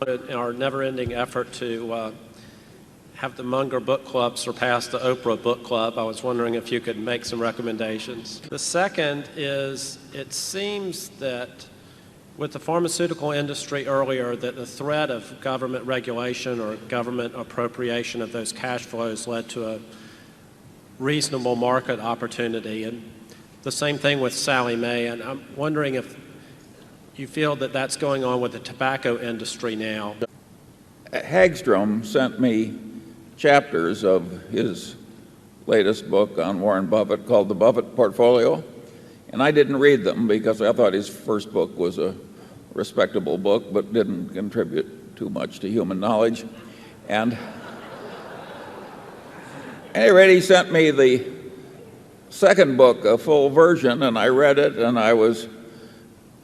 In our never-ending effort to have the Munger Book Club surpass the Oprah Book Club, I was wondering if you could make some recommendations. The second is, it seems that with the pharmaceutical industry earlier, that the threat of government regulation or government appropriation of those cash flows led to a reasonable market opportunity. And the same thing with Sallie Mae. And I'm wondering if you feel that that's going on with the tobacco industry now. Hagstrom sent me chapters of his latest book on Warren Buffett called the Buffett Portfolio, and I didn't read them because I thought his first book was a respectable book but didn't contribute too much to human knowledge. And at any rate, he sent me the second book, a full version, and I read it, and I was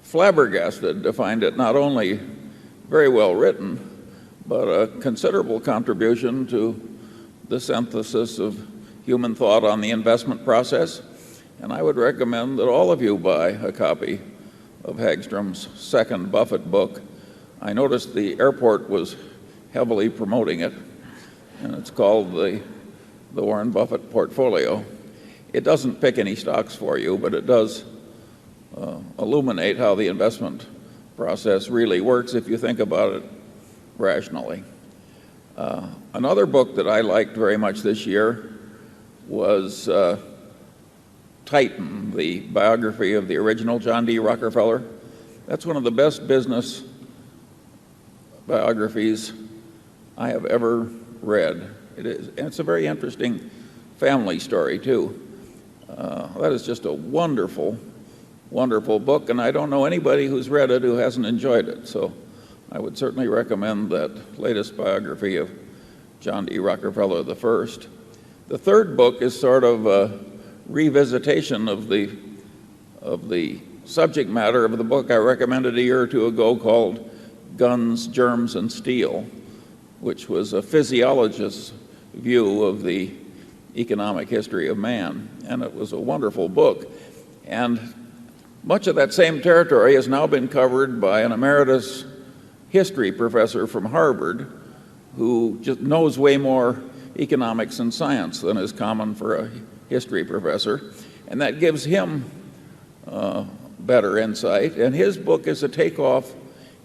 flabbergasted to find it not only very well written, but a considerable contribution to the synthesis of human thought on the investment process. And I would recommend that all of you buy a copy of Hagstrom's second Buffett book. I noticed the airport was heavily promoting it, and it's called the Warren Buffett Portfolio. It doesn't pick any stocks for you, but it does illuminate how the investment process really works if you think about it rationally. Another book that I liked very much this year was Titan, the biography of the original John D. Rockefeller. That's one of the best business biographies I have ever read. It is, and it's a very interesting family story too. That is just a wonderful, wonderful book, and I don't know anybody who's read it who hasn't enjoyed it. So I would certainly recommend that latest biography of John D. Rockefeller I. The third book is sort of a revisitation of the subject matter of the book I recommended a year or two ago called Guns, Germs, and Steel, which was a physiologist's view of the economic history of man. And it was a wonderful book. And much of that same territory has now been covered by an emeritus history professor from Harvard who just knows way more economics and science than is common for a history professor. And that gives him better insight. And his book is a takeoff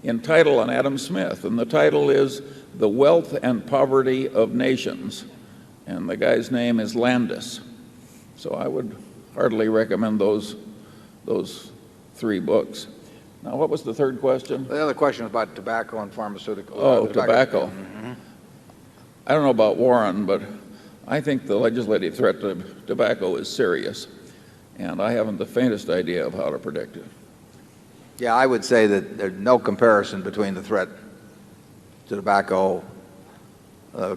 in title on Adam Smith. And the title is The Wealth and Poverty of Nations. And the guy's name is Landis. So I would heartily recommend those three books. Now, what was the third question? The other question was about tobacco and pharmaceutical. Oh, tobacco. Mm-hmm. I don't know about Warren, but I think the legislative threat to tobacco is serious, and I haven't the faintest idea of how to predict it. Yeah, I would say that there's no comparison between the threat to tobacco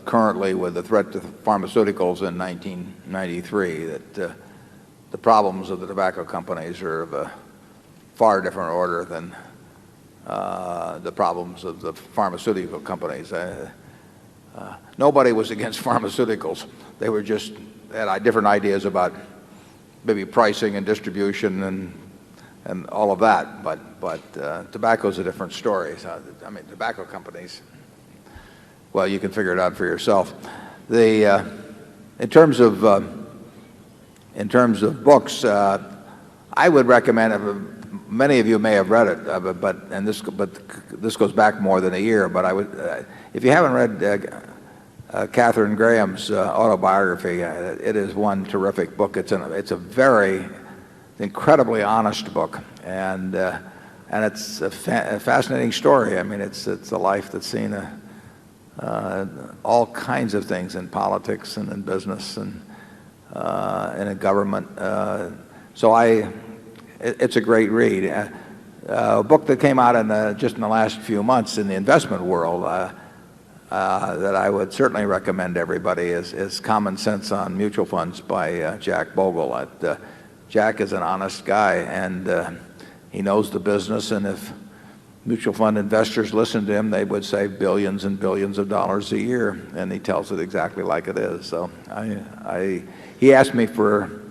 currently with the threat to pharmaceuticals in 1993, that the problems of the tobacco companies are of a far different order than the problems of the pharmaceutical companies. Nobody was against pharmaceuticals. They were just had different ideas about maybe pricing and distribution and all of that. But tobacco is a different story. So, I mean, tobacco companies, well, you can figure it out for yourself. In terms of books, I would recommend. Many of you may have read it, but this goes back more than a year. But I would, if you haven't read Katharine Graham's autobiography, it is one terrific book. It's a very incredibly honest book, and it's a fascinating story. I mean, it's a life that's seen all kinds of things in politics and in business and in government. It's a great read. A book that came out just in the last few months in the investment world that I would certainly recommend everybody is Common Sense on Mutual Funds by Jack Bogle. Jack is an honest guy, and he knows the business, and if mutual fund investors listened to him, they would save billions and billions of dollars a year, and he tells it exactly like it is. So he asked me for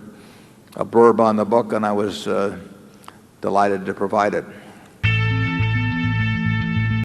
a blurb on the book, and I was delighted to provide it.